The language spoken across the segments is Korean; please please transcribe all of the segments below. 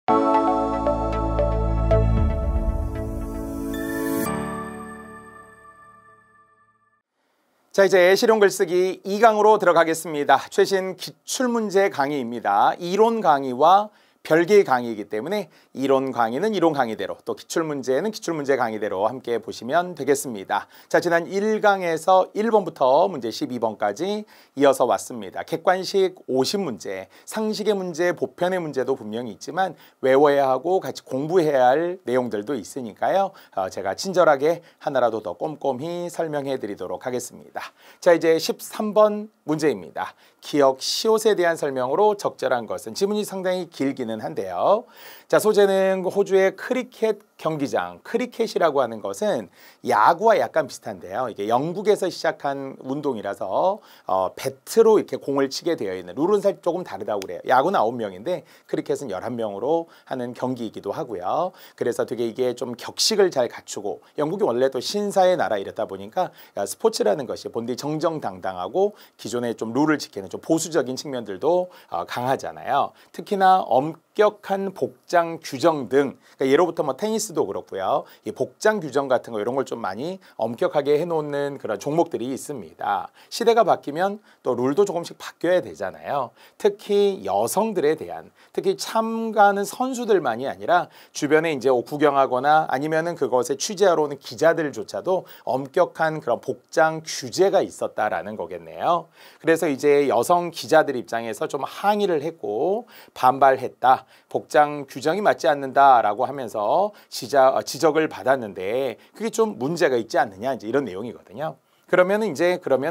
자, 이제 실용 글쓰기 2강으로 들어가겠습니다. 최신 기출문제 강의입니다. 이론 강의와 별개의 강의이기 때문에 이론 강의는 이론 강의대로, 또 기출문제는 기출문제 강의대로 함께 보시면 되겠습니다. 자, 지난 1강에서 1번부터 문제 12번까지 이어서 왔습니다. 객관식 50문제, 상식의 문제, 보편의 문제도 분명히 있지만 외워야 하고 같이 공부해야 할 내용들도 있으니까요. 제가 친절하게 하나라도 더 꼼꼼히 설명해 드리도록 하겠습니다. 자, 이제 13번 문제입니다. 기억 시옷에 대한 설명으로 적절한 것은, 지문이 상당히 길기는 한데요. 자, 소재는 호주의 크리켓 경기장, 크리켓이라고 하는 것은 야구와 약간 비슷한데요. 이게 영국에서 시작한 운동이라서 배트로 이렇게 공을 치게 되어 있는, 룰은 살짝 조금 다르다고 그래요. 야구는 9명인데 크리켓은 11명으로 하는 경기이기도 하고요. 그래서 되게 이게 좀 격식을 잘 갖추고, 영국이 원래 또 신사의 나라 이랬다 보니까 스포츠라는 것이 본디 정정당당하고 기존에 좀 룰을 지키는 좀 보수적인 측면들도 강하잖아요. 특히나 엄격한 복장 규정 등, 그러니까 예로부터 뭐 테니스도 그렇고요. 이 복장 규정 같은 거 이런 걸 좀 많이 엄격하게 해놓는 그런 종목들이 있습니다. 시대가 바뀌면 또 룰도 조금씩 바뀌어야 되잖아요. 특히 여성들에 대한, 특히 참가하는 선수들만이 아니라 주변에 이제 구경하거나 아니면은 그것에 취재하러 오는 기자들조차도 엄격한 그런 복장 규제가 있었다라는 거겠네요. 그래서 이제 여성 기자들 입장에서 좀 항의를 했고 반발했다. 복장 규정이 맞지 않는다라고 하면서 지적을 받았는데 그게 좀 문제가 있지 않느냐, 이제 이런 내용이거든요. 그러면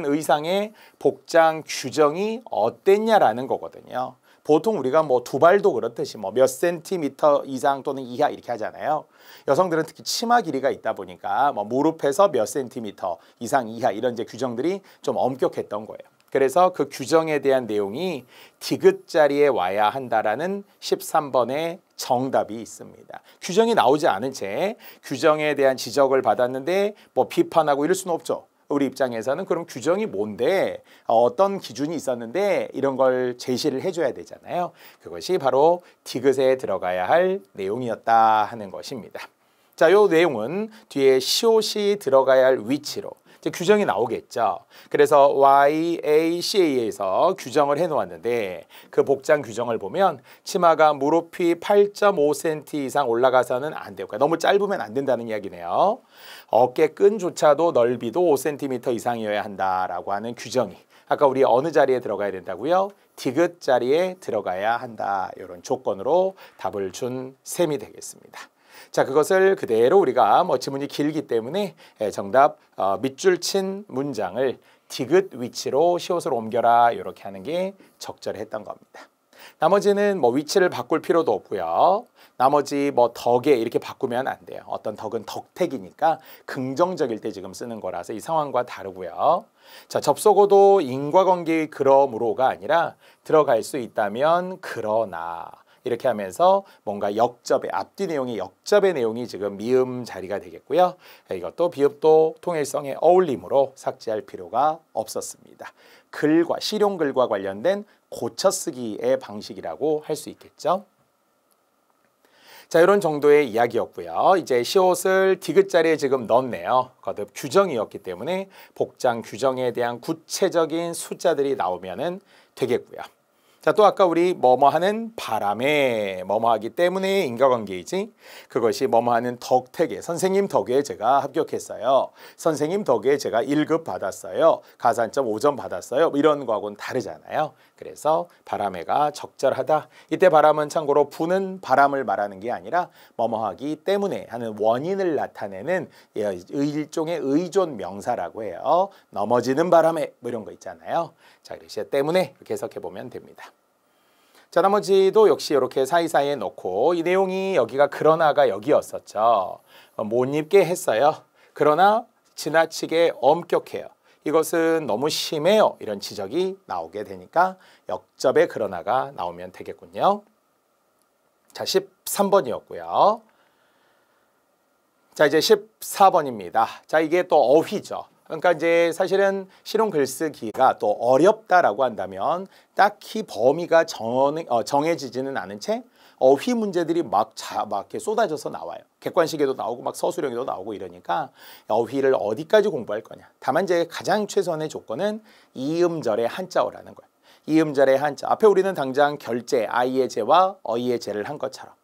의상의 복장 규정이 어땠냐라는 거거든요. 보통 우리가 뭐 두발도 그렇듯이 뭐 몇 센티미터 이상 또는 이하 이렇게 하잖아요. 여성들은 특히 치마 길이가 있다 보니까 뭐 무릎에서 몇 센티미터 이상 이하 이런 이제 규정들이 좀 엄격했던 거예요. 그래서 그 규정에 대한 내용이 디귿 자리에 와야 한다라는 13번의 정답이 있습니다. 규정이 나오지 않은 채 규정에 대한 지적을 받았는데 뭐 비판하고 이럴 수는 없죠. 우리 입장에서는 그럼 규정이 뭔데, 어떤 기준이 있었는데 이런 걸 제시를 해줘야 되잖아요. 그것이 바로 디귿에 들어가야 할 내용이었다 하는 것입니다. 자, 요 내용은 뒤에 시옷이 들어가야 할 위치로 이제 규정이 나오겠죠. 그래서 YACA에서 규정을 해놓았는데 그 복장 규정을 보면 치마가 무릎이 8.5cm 이상 올라가서는 안 돼요. 그러니까 너무 짧으면 안 된다는 이야기네요. 어깨끈조차도 넓이도 5cm 이상이어야 한다라고 하는 규정이, 아까 우리 어느 자리에 들어가야 된다고요? 디귿 자리에 들어가야 한다. 이런 조건으로 답을 준 셈이 되겠습니다. 자, 그것을 그대로 우리가 뭐 지문이 길기 때문에 정답 밑줄 친 문장을 디귿 위치로 시옷을 옮겨라 이렇게 하는 게 적절했던 겁니다. 나머지는 뭐 위치를 바꿀 필요도 없고요. 나머지 뭐 덕에 이렇게 바꾸면 안 돼요. 어떤 덕은 덕택이니까 긍정적일 때 지금 쓰는 거라서 이 상황과 다르고요. 자, 접속어도 인과관계의 그러므로가 아니라 들어갈 수 있다면 그러나 이렇게 하면서 뭔가 역접의, 앞뒤 내용이 역접의 내용이 지금 미음 자리가 되겠고요. 이것도 비읍도 통일성의 어울림으로 삭제할 필요가 없었습니다. 글과, 실용글과 관련된 고쳐쓰기의 방식이라고 할 수 있겠죠. 자, 이런 정도의 이야기였고요. 이제 시옷을 디귿 자리에 지금 넣었네요. 거듭 규정이었기 때문에 복장 규정에 대한 구체적인 숫자들이 나오면은 되겠고요. 자, 또 아까 우리 뭐뭐하는 바람에 뭐뭐하기 때문에 인과관계이지, 그것이 뭐뭐하는 덕택에, 선생님 덕에 제가 합격했어요. 선생님 덕에 제가 1급 받았어요. 가산점 5점 받았어요. 이런 거하고는 다르잖아요. 그래서 바람에가 적절하다. 이때 바람은 참고로 부는 바람을 말하는 게 아니라 뭐뭐하기 때문에 하는 원인을 나타내는 일종의 의존 명사라고 해요. 넘어지는 바람에 뭐 이런 거 있잖아요. 자, 그래서 때문에 이렇게 해석해 보면 됩니다. 자, 나머지도 역시 이렇게 사이사이에 놓고, 이 내용이 여기가 그러나가 여기였었죠. 못 입게 했어요. 그러나 지나치게 엄격해요. 이것은 너무 심해요. 이런 지적이 나오게 되니까 역접의 그러나가 나오면 되겠군요. 자, 13번이었고요. 자, 이제 14번입니다. 자, 이게 또 어휘죠. 그러니까 이제 사실은 실용 글쓰기가 또 어렵다라고 한다면 딱히 범위가 정해지지는 않은 채 어휘 문제들이 막 이렇게 쏟아져서 나와요. 객관식에도 나오고 막 서술형에도 나오고 이러니까 어휘를 어디까지 공부할 거냐. 다만 이제 가장 최선의 조건은 이음절의 한자어라는 거예요. 이음절의 한자. 앞에 우리는 당장 결제, 아이의 제와 어이의 제를 한 것처럼.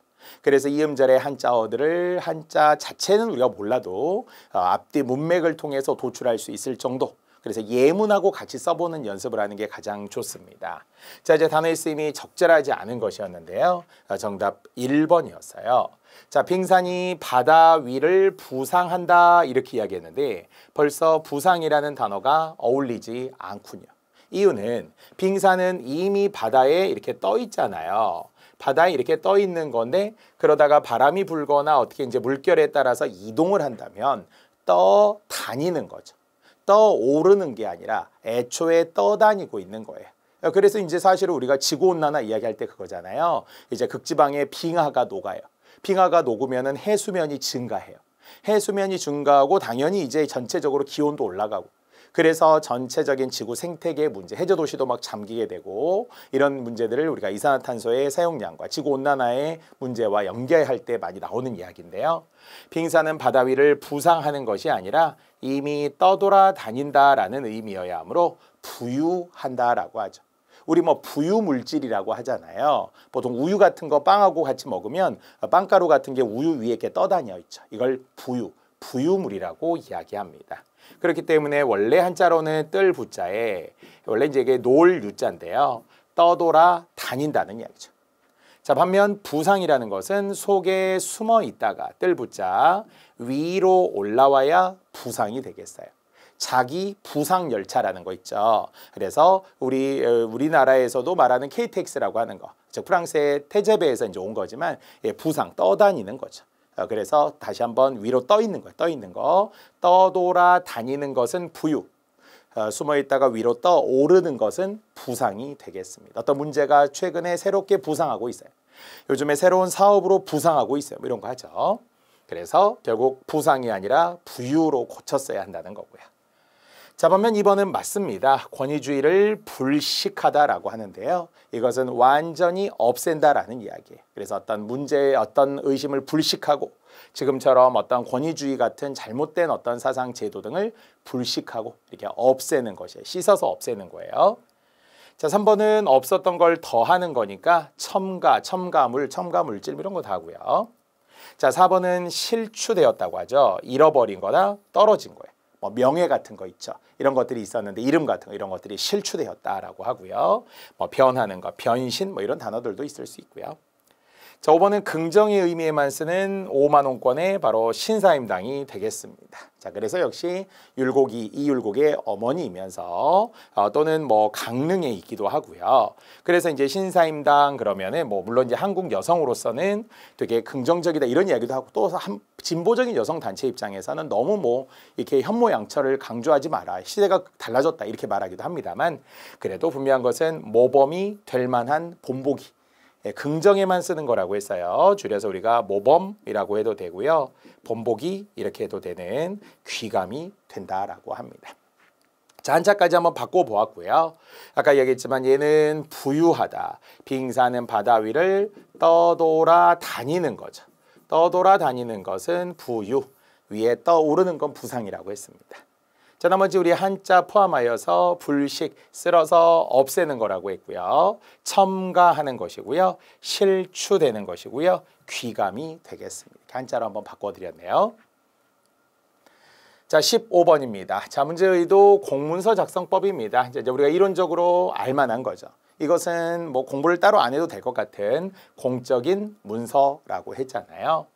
그래서 이음절의 한자어들을 한자 자체는 우리가 몰라도 앞뒤 문맥을 통해서 도출할 수 있을 정도. 그래서 예문하고 같이 써보는 연습을 하는 게 가장 좋습니다. 자, 이제 단어의 쓰임이 적절하지 않은 것이었는데요. 정답 1번이었어요. 자, 빙산이 바다 위를 부상한다 이렇게 이야기했는데 벌써 부상이라는 단어가 어울리지 않군요. 이유는 빙산은 이미 바다에 이렇게 떠 있잖아요. 바다에 이렇게 떠 있는 건데 그러다가 바람이 불거나 어떻게 이제 물결에 따라서 이동을 한다면 떠 다니는 거죠. 떠오르는 게 아니라 애초에 떠다니고 있는 거예요. 그래서 이제 사실 우리가 지구온난화 이야기할 때 그거잖아요. 이제 극지방에 빙하가 녹아요. 빙하가 녹으면은 해수면이 증가해요. 해수면이 증가하고 당연히 이제 전체적으로 기온도 올라가고 그래서 전체적인 지구 생태계 문제, 해저 도시도 막 잠기게 되고 이런 문제들을 우리가 이산화탄소의 사용량과 지구온난화의 문제와 연계할 때 많이 나오는 이야기인데요. 빙산은 바다 위를 부상하는 것이 아니라 이미 떠돌아다닌다라는 의미여야 하므로 부유한다라고 하죠. 우리 뭐 부유물질이라고 하잖아요. 보통 우유 같은 거 빵하고 같이 먹으면 빵가루 같은 게 우유 위에 이렇게 떠다녀 있죠. 이걸 부유물이라고 이야기합니다. 그렇기 때문에 원래 한자로는 뜰 부자에 원래 이제 이게 놀 유자인데요. 떠돌아 다닌다는 이야기죠. 자, 반면 부상이라는 것은 속에 숨어 있다가 뜰 부자 위로 올라와야 부상이 되겠어요. 자기 부상 열차라는 거 있죠. 그래서 우리나라에서도 말하는 KTX라고 하는 거, 즉 프랑스의 태제베에서 이제 온 거지만 부상 떠다니는 거죠. 그래서 다시 한번 위로 떠 있는 거예요. 떠 있는 거. 떠돌아 다니는 것은 부유. 숨어 있다가 위로 떠오르는 것은 부상이 되겠습니다. 어떤 문제가 최근에 새롭게 부상하고 있어요. 요즘에 새로운 사업으로 부상하고 있어요. 뭐 이런 거 하죠. 그래서 결국 부상이 아니라 부유로 고쳤어야 한다는 거고요. 자, 반면 2번은 맞습니다. 권위주의를 불식하다라고 하는데요. 이것은 완전히 없앤다라는 이야기예요. 그래서 어떤 문제, 어떤 의심을 불식하고 지금처럼 어떤 권위주의 같은 잘못된 어떤 사상, 제도 등을 불식하고 이렇게 없애는 것이에요. 씻어서 없애는 거예요. 자, 3번은 없었던 걸 더하는 거니까 첨가물질 이런 거 다 하고요. 자, 4번은 실추되었다고 하죠. 잃어버린 거나 떨어진 거예요. 뭐 명예 같은 거 있죠. 이런 것들이 있었는데 이름 같은 거 이런 것들이 실추되었다라고 하고요. 뭐 변하는 거, 변신 뭐 이런 단어들도 있을 수 있고요. 자, 5번은 긍정의 의미에만 쓰는 5만 원권의 바로 신사임당이 되겠습니다. 자, 그래서 역시 율곡이 이율곡의 어머니이면서 또는 뭐 강릉에 있기도 하고요. 그래서 이제 신사임당 그러면은 뭐 물론 이제 한국 여성으로서는 되게 긍정적이다 이런 이야기도 하고 또 진보적인 여성 단체 입장에서는 너무 뭐 이렇게 현모양처를 강조하지 마라. 시대가 달라졌다 이렇게 말하기도 합니다만 그래도 분명한 것은 모범이 될 만한 본보기. 긍정에만 쓰는 거라고 했어요. 줄여서 우리가 모범이라고 해도 되고요. 본보기 이렇게 해도 되는 귀감이 된다라고 합니다. 자, 한자까지 한번 바꿔보았고요. 아까 얘기했지만 얘는 부유하다. 빙산은 바다 위를 떠돌아 다니는 거죠. 떠돌아 다니는 것은 부유, 위에 떠오르는 건 부상이라고 했습니다. 자, 나머지 우리 한자 포함하여서 불식, 쓸어서 없애는 거라고 했고요. 첨가하는 것이고요. 실추되는 것이고요. 귀감이 되겠습니다. 한자로 한번 바꿔드렸네요. 자, 15번입니다. 자, 문제의도 공문서 작성법입니다. 이제 우리가 이론적으로 알만한 거죠. 이것은 뭐 공부를 따로 안 해도 될 것 같은 공적인 문서라고 했잖아요.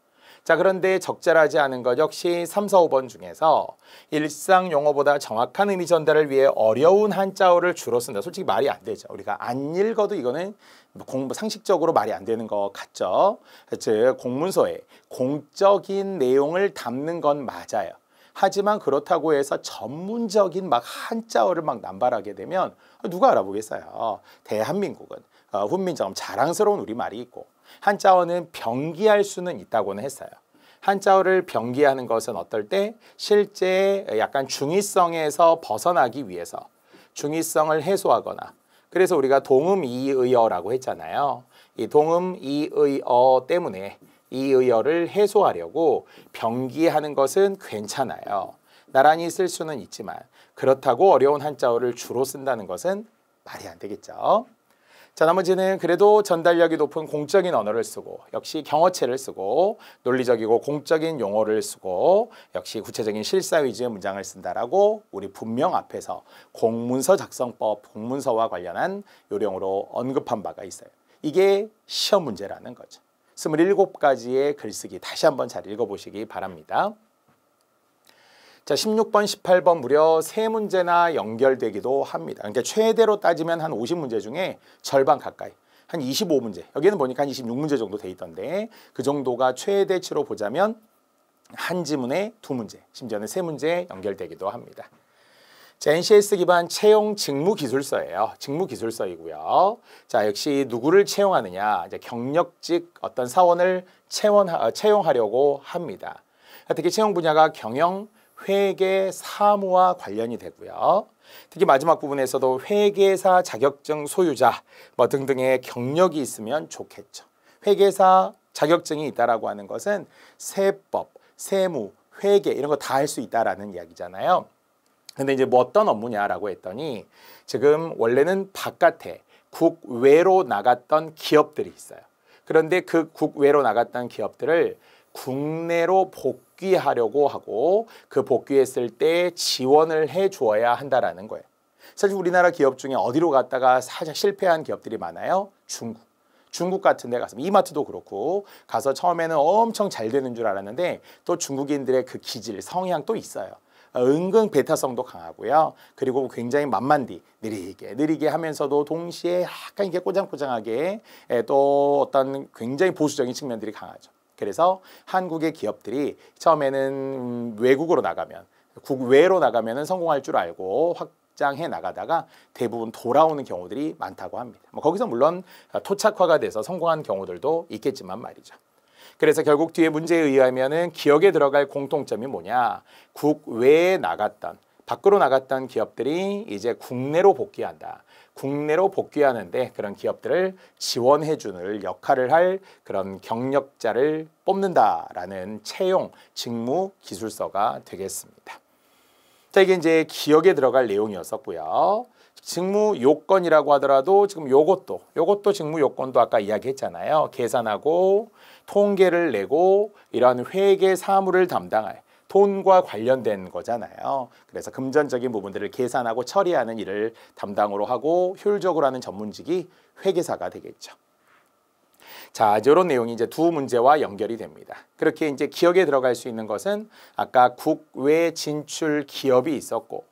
자, 그런데 적절하지 않은 것 역시 3, 4, 5번 중에서 일상 용어보다 정확한 의미 전달을 위해 어려운 한자어를 주로 쓴다. 솔직히 말이 안 되죠. 우리가 안 읽어도 이거는 상식적으로 말이 안 되는 것 같죠. 즉 공문서에 공적인 내용을 담는 건 맞아요. 하지만 그렇다고 해서 전문적인 막 한자어를 막 남발하게 되면 누가 알아보겠어요. 대한민국은 훈민정음 자랑스러운 우리말이 있고 한자어는 병기할 수는 있다고는 했어요. 한자어를 병기하는 것은 어떨 때 실제 약간 중의성에서 벗어나기 위해서 중의성을 해소하거나 그래서 우리가 동음이의어라고 했잖아요. 이 동음 이의어 때문에 이의어를 해소하려고 병기하는 것은 괜찮아요. 나란히 쓸 수는 있지만 그렇다고 어려운 한자어를 주로 쓴다는 것은 말이 안 되겠죠. 자, 나머지는 그래도 전달력이 높은 공적인 언어를 쓰고 역시 경어체를 쓰고 논리적이고 공적인 용어를 쓰고 역시 구체적인 실사 위주의 문장을 쓴다라고 우리 분명 앞에서 공문서 작성법, 공문서와 관련한 요령으로 언급한 바가 있어요. 이게 시험 문제라는 거죠. 27가지의 글쓰기 다시 한번 잘 읽어보시기 바랍니다. 자, 16번, 18번 무려 3문제나 연결되기도 합니다. 그러니까 최대로 따지면 한 50문제 중에 절반 가까이, 한 25문제, 여기는 보니까 한 26문제 정도 돼 있던데 그 정도가 최대치로 보자면 한 지문에 2문제, 심지어는 3문제 연결되기도 합니다. 자, NCS 기반 채용 직무기술서예요. 직무기술서이고요. 자, 역시 누구를 채용하느냐, 이제 경력직 어떤 사원을 채용하려고 합니다. 특히 채용 분야가 경영, 회계, 사무와 관련이 되고요. 특히 마지막 부분에서도 회계사 자격증 소유자 뭐 등등의 경력이 있으면 좋겠죠. 회계사 자격증이 있다라고 하는 것은 세법, 세무, 회계 이런 거 다 할 수 있다라는 이야기잖아요. 근데 이제 뭐 어떤 업무냐라고 했더니 지금 원래는 바깥에 국외로 나갔던 기업들이 있어요. 그런데 그 국외로 나갔던 기업들을 국내로 복귀하려고 하고 그 복귀했을 때 지원을 해 주어야 한다라는 거예요. 사실 우리나라 기업 중에 어디로 갔다가 살짝 실패한 기업들이 많아요. 중국 같은 데 가서 이마트도 그렇고 가서 처음에는 엄청 잘 되는 줄 알았는데 또 중국인들의 그 기질, 성향 또 있어요. 은근 배타성도 강하고요. 그리고 굉장히 만만디, 느리게 하면서도 동시에 약간 이게 꼬장꼬장하게 또 어떤 굉장히 보수적인 측면들이 강하죠. 그래서 한국의 기업들이 처음에는 외국으로 나가면, 국외로 나가면 성공할 줄 알고 확장해 나가다가 대부분 돌아오는 경우들이 많다고 합니다. 뭐 거기서 물론 토착화가 돼서 성공한 경우들도 있겠지만 말이죠. 그래서 결국 뒤에 문제에 의하면은 기억에 들어갈 공통점이 뭐냐? 국외에 나갔던, 밖으로 나갔던 기업들이 이제 국내로 복귀한다. 국내로 복귀하는데 그런 기업들을 지원해주는 역할을 할 그런 경력자를 뽑는다라는 채용 직무 기술서가 되겠습니다. 자, 이게 이제 기억에 들어갈 내용이었었고요. 직무 요건이라고 하더라도 지금 요것도 직무 요건도 아까 이야기했잖아요. 계산하고 통계를 내고 이러한 회계 사무를 담당할 돈과 관련된 거잖아요. 그래서 금전적인 부분들을 계산하고 처리하는 일을 담당으로 하고 효율적으로 하는 전문직이 회계사가 되겠죠. 자, 이런 내용이 이제 두 문제와 연결이 됩니다. 그렇게 이제 기억에 들어갈 수 있는 것은 아까 국외 진출 기업이 있었고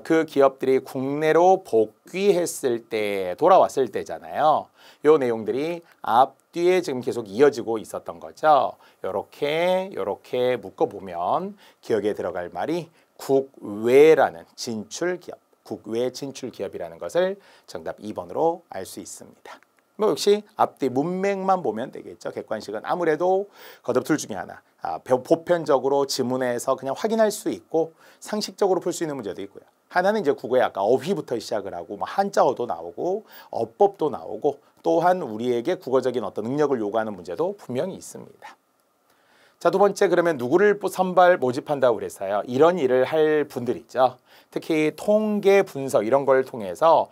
그 기업들이 국내로 복귀했을 때, 돌아왔을 때잖아요. 요 내용들이 앞뒤에 지금 계속 이어지고 있었던 거죠. 요렇게 묶어보면 기억에 들어갈 말이 국외라는 진출 기업, 국외 진출 기업이라는 것을 정답 2번으로 알 수 있습니다. 뭐 역시 앞뒤 문맥만 보면 되겠죠. 객관식은 아무래도 거듭 둘 중에 하나. 보편적으로 지문에서 그냥 확인할 수 있고 상식적으로 풀 수 있는 문제도 있고요. 하나는 이제 국어에 아까 어휘부터 시작을 하고 뭐 한자어도 나오고 어법도 나오고 또한 우리에게 국어적인 어떤 능력을 요구하는 문제도 분명히 있습니다. 자, 두 번째, 그러면 누구를 선발 모집한다고 그랬어요? 이런 일을 할 분들 있죠. 특히 통계 분석 이런 걸 통해서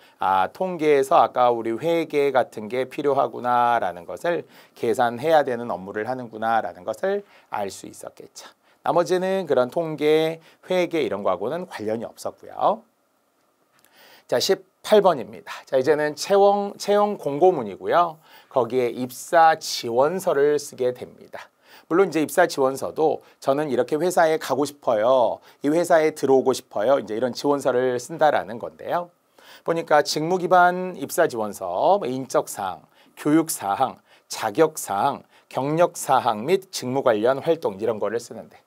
통계에서 아까 우리 회계 같은 게 필요하구나라는 것을 계산해야 되는 업무를 하는구나라는 것을 알 수 있었겠죠. 나머지는 그런 통계, 회계 이런 거하고는 관련이 없었고요. 자, 18번입니다. 자, 이제는 채용 공고문이고요. 거기에 입사 지원서를 쓰게 됩니다. 물론 이제 입사 지원서도 저는 이렇게 회사에 가고 싶어요. 이 회사에 들어오고 싶어요. 이제 이런 지원서를 쓴다라는 건데요. 보니까 직무 기반 입사 지원서, 인적 사항, 교육 사항, 자격 사항, 경력 사항 및 직무 관련 활동 이런 거를 쓰는데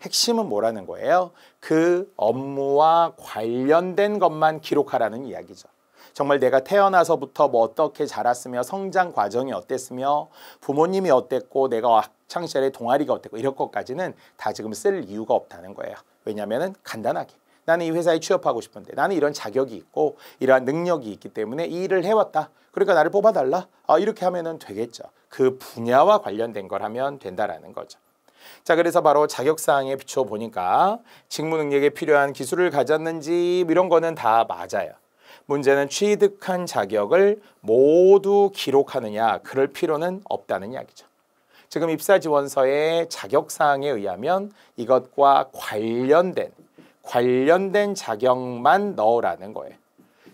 핵심은 뭐라는 거예요? 그 업무와 관련된 것만 기록하라는 이야기죠. 정말 내가 태어나서부터 뭐 어떻게 자랐으며 성장 과정이 어땠으며 부모님이 어땠고 내가 학창시절에 동아리가 어땠고 이런 것까지는 다 지금 쓸 이유가 없다는 거예요. 왜냐하면 간단하게 나는 이 회사에 취업하고 싶은데 나는 이런 자격이 있고 이러한 능력이 있기 때문에 이 일을 해왔다. 그러니까 나를 뽑아달라. 이렇게 하면은 되겠죠. 그 분야와 관련된 걸 하면 된다라는 거죠. 자, 그래서 바로 자격사항에 비추어 보니까 직무 능력에 필요한 기술을 가졌는지 이런 거는 다 맞아요. 문제는 취득한 자격을 모두 기록하느냐, 그럴 필요는 없다는 이야기죠. 지금 입사 지원서의 자격사항에 의하면 이것과 관련된 자격만 넣으라는 거예요.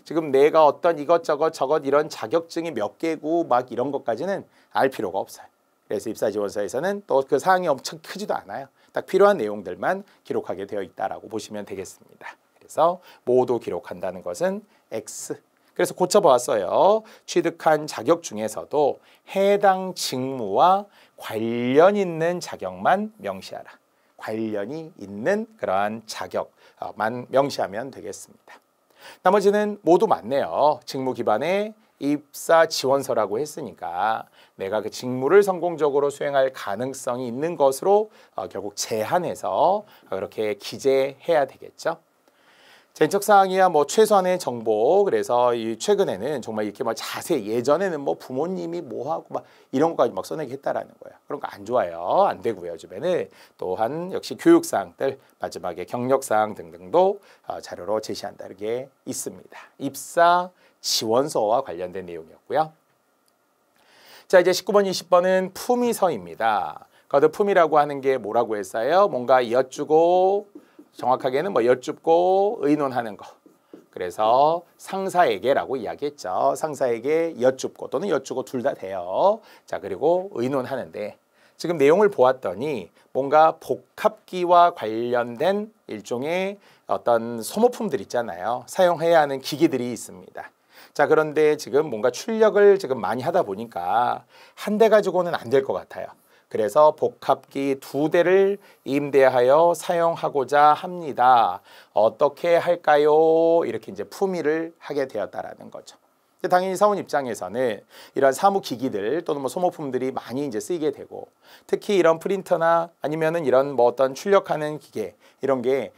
지금 내가 어떤 이것저것 이런 자격증이 몇 개고 막 이런 것까지는 알 필요가 없어요. 그래서 입사 지원서에서는 또 그 사항이 엄청 크지도 않아요. 딱 필요한 내용들만 기록하게 되어 있다라고 보시면 되겠습니다. 그래서 모두 기록한다는 것은 X. 그래서 고쳐보았어요. 취득한 자격 중에서도 해당 직무와 관련 있는 자격만 명시하라. 관련이 있는 그러한 자격만 명시하면 되겠습니다. 나머지는 모두 맞네요. 직무 기반의 입사 지원서라고 했으니까 내가 그 직무를 성공적으로 수행할 가능성이 있는 것으로 결국 제한해서 그렇게 기재해야 되겠죠. 전적사항이야 뭐 최소한의 정보. 그래서 이 최근에는 정말 이렇게 막 자세히, 예전에는 뭐 부모님이 뭐 하고 막 이런 것까지 막 써내기 했다라는 거예요. 그런 거 안 좋아요. 안 되고요. 요즘에는 또한 역시 교육사항들, 마지막에 경력사항 등등도 자료로 제시한다, 이렇게 있습니다. 입사 지원서와 관련된 내용이었고요. 자, 이제 19번, 20번은 품위서입니다. 거듭 품위라고 하는 게 뭐라고 했어요? 뭔가 여쭈고, 정확하게는 뭐 여쭙고 의논하는 거. 그래서 상사에게라고 이야기했죠. 상사에게 여쭙고 또는 여쭈고 둘 다 돼요. 자, 그리고 의논하는데 지금 내용을 보았더니 뭔가 복합기와 관련된 일종의 어떤 소모품들 있잖아요. 사용해야 하는 기기들이 있습니다. 자, 그런데 지금 뭔가 출력을 지금 많이 하다 보니까 한 대 가지고는 안 될 것 같아요. 그래서 복합기 2대를 임대하여 사용하고자 합니다. 어떻게 할까요? 이렇게 이제 품위를 하게 되었다라는 거죠. 당연히 사원 입장에서는 이런 사무기기들 또는 뭐 소모품들이 많이 이제 쓰이게 되고, 특히 이런 프린터나 아니면은 이런 뭐 어떤 출력하는 기계 이런 게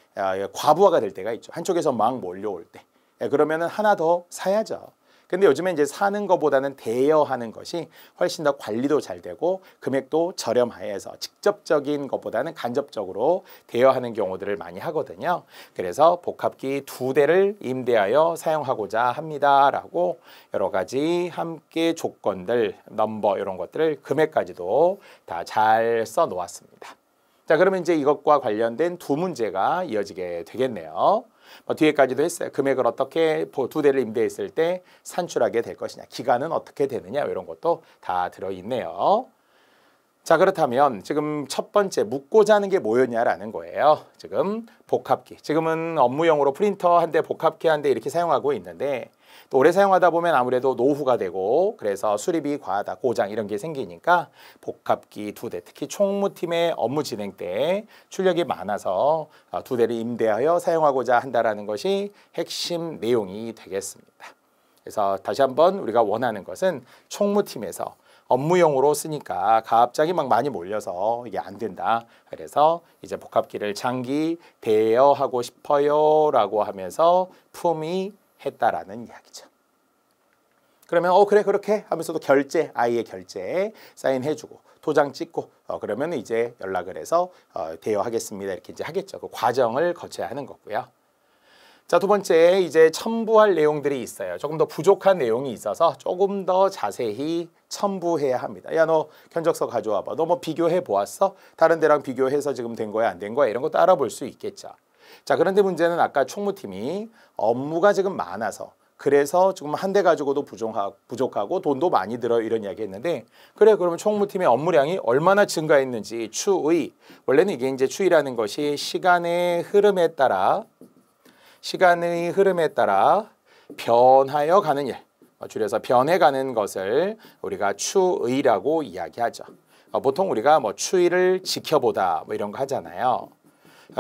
과부하가 될 때가 있죠. 한쪽에서 막 몰려올 때. 그러면은 하나 더 사야죠. 근데 요즘에 이제 사는 것보다는 대여하는 것이 훨씬 더 관리도 잘 되고 금액도 저렴해서 직접적인 것보다는 간접적으로 대여하는 경우들을 많이 하거든요. 그래서 복합기 2대를 임대하여 사용하고자 합니다라고 여러 가지 함께 조건들, 넘버 이런 것들을 금액까지도 다 잘 써 놓았습니다. 자, 그러면 이제 이것과 관련된 두 문제가 이어지게 되겠네요. 뒤에까지도 했어요. 금액을 어떻게 2대를 임대했을 때 산출하게 될 것이냐, 기간은 어떻게 되느냐, 이런 것도 다 들어있네요. 자, 그렇다면 지금 첫 번째 묻고자 하는 게 뭐였냐라는 거예요. 지금 복합기, 지금은 업무용으로 프린터 한 대, 복합기 한 대 이렇게 사용하고 있는데 또 오래 사용하다 보면 아무래도 노후가 되고 그래서 수리비 과하다, 고장 이런 게 생기니까 복합기 2대, 특히 총무팀의 업무 진행 때 출력이 많아서 2대를 임대하여 사용하고자 한다라는 것이 핵심 내용이 되겠습니다. 그래서 다시 한번 우리가 원하는 것은 총무팀에서 업무용으로 쓰니까 가압장이 막 많이 몰려서 이게 안 된다. 그래서 이제 복합기를 장기 대여하고 싶어요 라고 하면서 품위했다라는 이야기죠. 그러면 그래 그렇게 하면서도 결제, 아이의 결제 사인해주고 도장 찍고 그러면 이제 연락을 해서 대여하겠습니다 이렇게 이제 하겠죠. 그 과정을 거쳐야 하는 거고요. 자, 두 번째 이제 첨부할 내용들이 있어요. 조금 더 부족한 내용이 있어서 조금 더 자세히 첨부해야 합니다. 야, 너 견적서 가져와봐. 너 뭐 비교해 보았어? 다른 데랑 비교해서 지금 된 거야, 안 된 거야? 이런 것도 알아볼 수 있겠죠. 자, 그런데 문제는 아까 총무팀이 업무가 지금 많아서 그래서 지금 한 대 가지고도 부족하고 돈도 많이 들어 이런 이야기 했는데, 그래 그러면 총무팀의 업무량이 얼마나 증가했는지 추의, 원래는 이게 이제 추이라는 것이 시간의 흐름에 따라 변하여 가는 일, 줄여서 변해가는 것을 우리가 추의라고 이야기하죠. 보통 우리가 뭐 추이를 지켜보다 뭐 이런 거 하잖아요.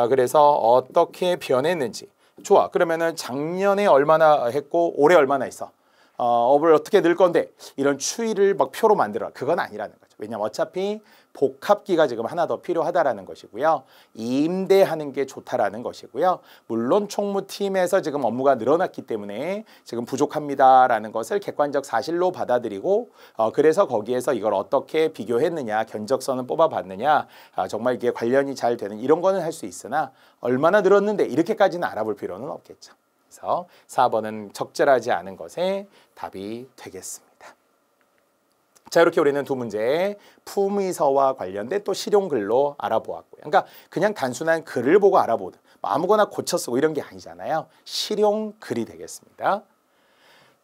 그래서 어떻게 변했는지, 좋아, 그러면은 작년에 얼마나 했고 올해 얼마나 했어, 업을 어떻게 늘 건데, 이런 추이를 막 표로 만들어. 그건 아니라는 거죠. 왜냐면 어차피 복합기가 지금 하나 더 필요하다라는 것이고요. 임대하는 게 좋다라는 것이고요. 물론 총무팀에서 지금 업무가 늘어났기 때문에 지금 부족합니다라는 것을 객관적 사실로 받아들이고 그래서 거기에서 이걸 어떻게 비교했느냐, 견적선을 뽑아봤느냐, 정말 이게 관련이 잘 되는 이런 거는 할 수 있으나 얼마나 늘었는데 이렇게까지는 알아볼 필요는 없겠죠. 그래서 4번은 적절하지 않은 것에 답이 되겠습니다. 자, 이렇게 우리는 두 문제 품위서와 관련된 또 실용글로 알아보았고요. 그러니까 그냥 단순한 글을 보고 알아보든 아무거나 고쳐 쓰고 이런 게 아니잖아요. 실용글이 되겠습니다.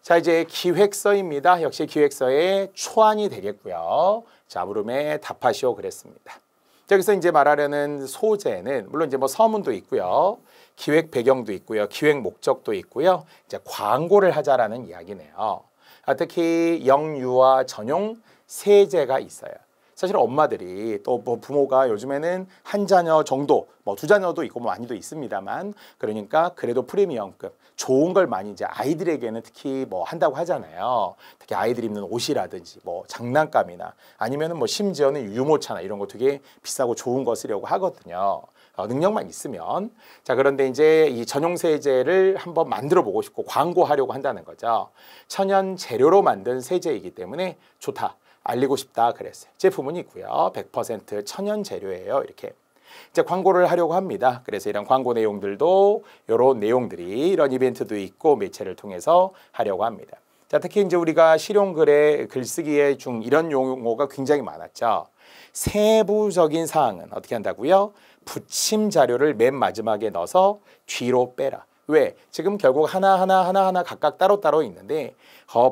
자, 이제 기획서입니다. 역시 기획서의 초안이 되겠고요. 자, 물음에 답하시오 그랬습니다. 자, 여기서 이제 말하려는 소재는 물론 이제 뭐 서문도 있고요. 기획 배경도 있고요. 기획 목적도 있고요. 이제 광고를 하자라는 이야기네요. 특히 영유아 전용 세제가 있어요. 사실 엄마들이 또 뭐 부모가 요즘에는 한 자녀 정도, 뭐 두 자녀도 있고 뭐 많이도 있습니다만 그러니까 그래도 프리미엄급 좋은 걸 많이 이제 아이들에게는 특히 뭐 한다고 하잖아요. 특히 아이들 입는 옷이라든지 뭐 장난감이나 아니면은 뭐 심지어는 유모차나 이런 거 되게 비싸고 좋은 거 쓰려고 하거든요. 능력만 있으면. 자, 그런데 이제 이 전용 세제를 한번 만들어 보고 싶고 광고하려고 한다는 거죠. 천연 재료로 만든 세제이기 때문에 좋다. 알리고 싶다 그랬어요. 제품은 있고요. 100% 천연 재료예요. 이렇게 이제 광고를 하려고 합니다. 그래서 이런 광고 내용들도 이런 내용들이 이런 이벤트도 있고 매체를 통해서 하려고 합니다. 자, 특히 이제 우리가 실용글의 글쓰기에 중 이런 용어가 굉장히 많았죠. 세부적인 사항은 어떻게 한다고요? 붙임 자료를 맨 마지막에 넣어서 뒤로 빼라. 왜? 지금 결국 하나하나 각각 따로따로 있는데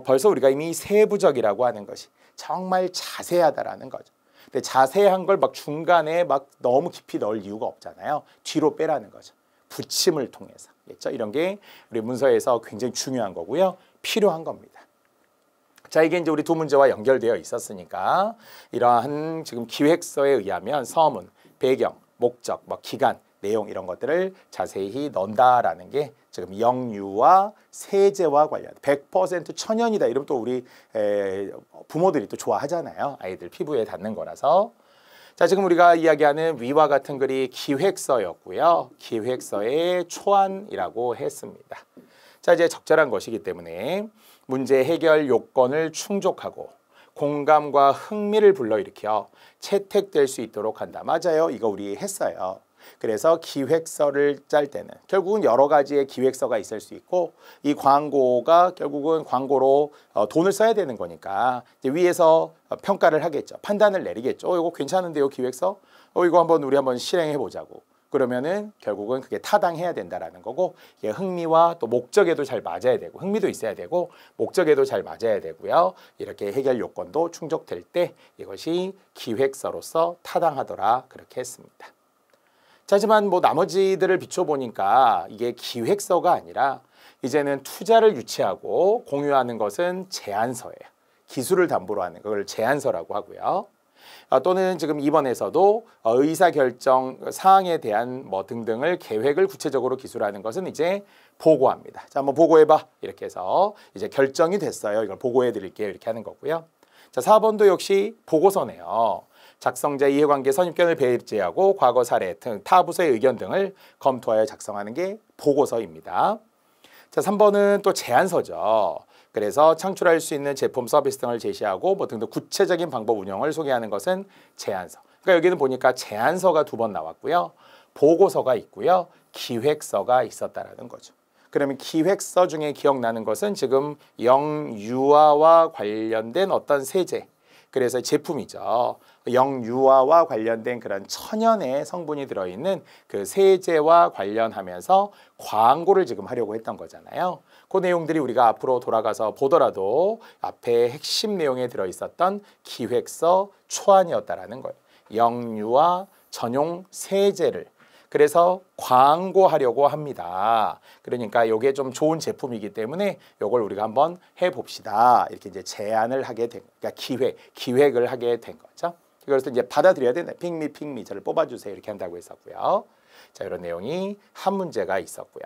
벌써 우리가 이미 세부적이라고 하는 것이 정말 자세하다라는 거죠. 근데 자세한 걸 막 중간에 막 너무 깊이 넣을 이유가 없잖아요. 뒤로 빼라는 거죠. 붙임을 통해서. 그렇죠? 이런 게 우리 문서에서 굉장히 중요한 거고요. 필요한 겁니다. 자, 이게 이제 우리 두 문제와 연결되어 있었으니까 이러한 지금 기획서에 의하면 서문, 배경, 목적, 뭐 기간, 내용 이런 것들을 자세히 넣는다라는 게 지금 영유아 세제와 관련 100% 천연이다 이러면 또 우리 부모들이 또 좋아하잖아요. 아이들 피부에 닿는 거라서. 자, 지금 우리가 이야기하는 위와 같은 글이 기획서였고요. 기획서의 초안이라고 했습니다. 자, 이제 적절한 것이기 때문에 문제 해결 요건을 충족하고 공감과 흥미를 불러일으켜 채택될 수 있도록 한다. 맞아요. 이거 우리 했어요. 그래서 기획서를 짤 때는 결국은 여러 가지의 기획서가 있을 수 있고 이 광고가 결국은 광고로 돈을 써야 되는 거니까 이제 위에서 평가를 하겠죠. 판단을 내리겠죠. 이거 괜찮은데요, 기획서? 이거 우리 한번 실행해 보자고. 그러면은 결국은 그게 타당해야 된다라는 거고 이게 흥미와 또 목적에도 잘 맞아야 되고 흥미도 있어야 되고 목적에도 잘 맞아야 되고요. 이렇게 해결 요건도 충족될 때 이것이 기획서로서 타당하더라 그렇게 했습니다. 자, 하지만 뭐 나머지들을 비춰보니까 이게 기획서가 아니라 이제는 투자를 유치하고 공유하는 것은 제안서예요. 기술을 담보로 하는 걸 제안서라고 하고요. 또는 지금 2번에서도 의사결정 사항에 대한 뭐 등등을 계획을 구체적으로 기술하는 것은 이제 보고합니다. 자, 한번 보고해봐. 이렇게 해서 이제 결정이 됐어요. 이걸 보고해 드릴게요. 이렇게 하는 거고요. 자, 4번도 역시 보고서네요. 작성자 이해관계 선입견을 배제하고 과거 사례 등 타 부서의 의견 등을 검토하여 작성하는 게 보고서입니다. 자, 3번은 또 제안서죠. 그래서 창출할 수 있는 제품, 서비스 등을 제시하고 뭐 등등 구체적인 방법 운영을 소개하는 것은 제안서. 그러니까 여기는 보니까 제안서가 2번 나왔고요. 보고서가 있고요. 기획서가 있었다라는 거죠. 그러면 기획서 중에 기억나는 것은 지금 영유아와 관련된 어떤 세제, 그래서 제품이죠. 영유아와 관련된 그런 천연의 성분이 들어있는 그 세제와 관련하면서 광고를 지금 하려고 했던 거잖아요. 그 내용들이 우리가 앞으로 돌아가서 보더라도 앞에 핵심 내용에 들어있었던 기획서 초안이었다라는 거예요. 영유아 전용 세제를 그래서 광고하려고 합니다. 그러니까 이게 좀 좋은 제품이기 때문에 이걸 우리가 한번 해봅시다. 이렇게 이제 제안을 하게 된, 그러니까 기획을 하게 된 거죠. 그래서 이제 받아들여야 되네. 핑미 저를 뽑아주세요. 이렇게 한다고 했었고요. 자, 이런 내용이 한 문제가 있었고요.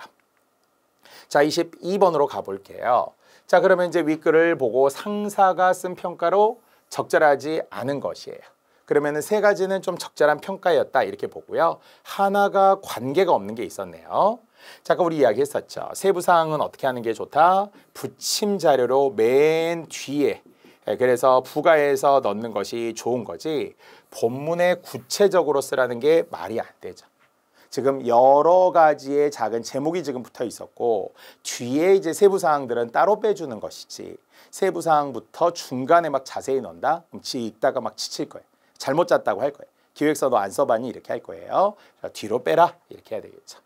자, 22번으로 가볼게요. 자, 그러면 이제 윗글을 보고 상사가 쓴 평가로 적절하지 않은 것이에요. 그러면은 세 가지는 좀 적절한 평가였다 이렇게 보고요. 하나가 관계가 없는 게 있었네요. 잠깐 우리 이야기했었죠. 세부 사항은 어떻게 하는 게 좋다? 붙임 자료로 맨 뒤에 그래서 부가해서 넣는 것이 좋은 거지 본문에 구체적으로 쓰라는 게 말이 안 되죠. 지금 여러 가지의 작은 제목이 지금 붙어 있었고 뒤에 이제 세부 사항들은 따로 빼주는 것이지 세부 사항부터 중간에 막 자세히 넣는다? 그럼 읽다가 막 지칠 거예요. 잘못 짰다고 할 거예요. 기획서도 안 써봤니? 이렇게 할 거예요. 뒤로 빼라 이렇게 해야 되겠죠.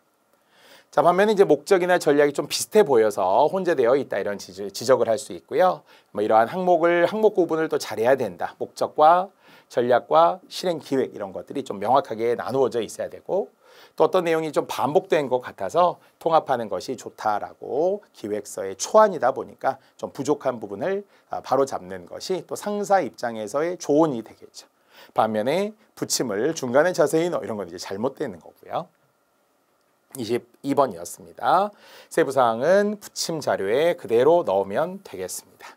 자, 반면에 이제 목적이나 전략이 좀 비슷해 보여서 혼재되어 있다 이런 지적을 할 수 있고요. 뭐 이러한 항목 구분을 또 잘해야 된다. 목적과 전략과 실행 기획 이런 것들이 좀 명확하게 나누어져 있어야 되고 또 어떤 내용이 좀 반복된 것 같아서 통합하는 것이 좋다라고 기획서의 초안이다 보니까 좀 부족한 부분을 바로 잡는 것이 또 상사 입장에서의 조언이 되겠죠. 반면에 붙임을 중간에 자세히 넣어 이런 건 이제 잘못되는 거고요. 22번이었습니다. 세부사항은 붙임 자료에 그대로 넣으면 되겠습니다.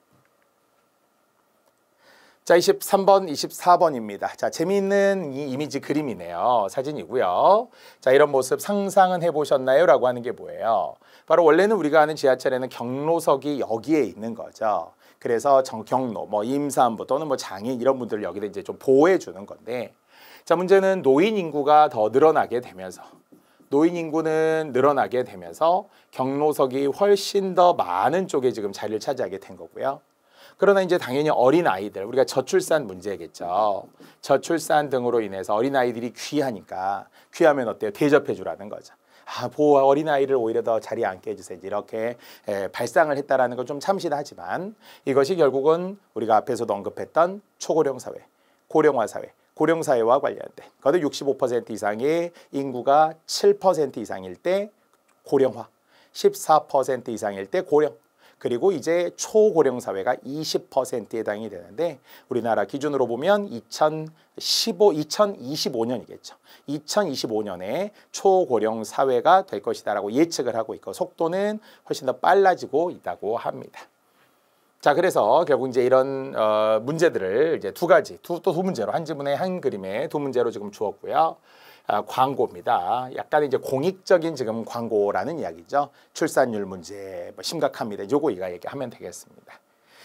자, 23번, 24번입니다. 자, 재미있는 이 이미지 그림이네요. 사진이고요. 자, 이런 모습 상상은 해보셨나요? 라고 하는 게 뭐예요? 바로 원래는 우리가 아는 지하철에는 경로석이 여기에 있는 거죠. 그래서 경로, 뭐 임산부 또는 뭐 장애인 이런 분들을 여기다 이제 좀 보호해 주는 건데 자, 문제는 노인 인구가 더 늘어나게 되면서 노인 인구는 늘어나게 되면서 경로석이 훨씬 더 많은 쪽에 지금 자리를 차지하게 된 거고요. 그러나 이제 당연히 어린아이들, 우리가 저출산 문제겠죠. 저출산 등으로 인해서 어린아이들이 귀하니까 귀하면 어때요? 대접해 주라는 거죠. 어린아이를 오히려 더 자리에 앉게 해주세요. 이렇게 발상을 했다라는 건 좀 참신하지만 이것이 결국은 우리가 앞에서도 언급했던 초고령 사회, 고령화 사회, 고령 사회와 관련된 거의 65% 이상의 인구가 7% 이상일 때 고령화, 14% 이상일 때 고령, 그리고 이제 초고령 사회가 20%에 해당이 되는데 우리나라 기준으로 보면 2025년이겠죠. 2025년에 초고령 사회가 될 것이다라고 예측을 하고 있고 속도는 훨씬 더 빨라지고 있다고 합니다. 자, 그래서 결국 이제 이런 문제들을 이제 두 문제로 한 지문에 한 그림에 두 문제로 지금 주었고요. 광고입니다. 약간 이제 공익적인 지금 광고라는 이야기죠. 출산율 문제 심각합니다. 요거 이거 얘기하면 되겠습니다.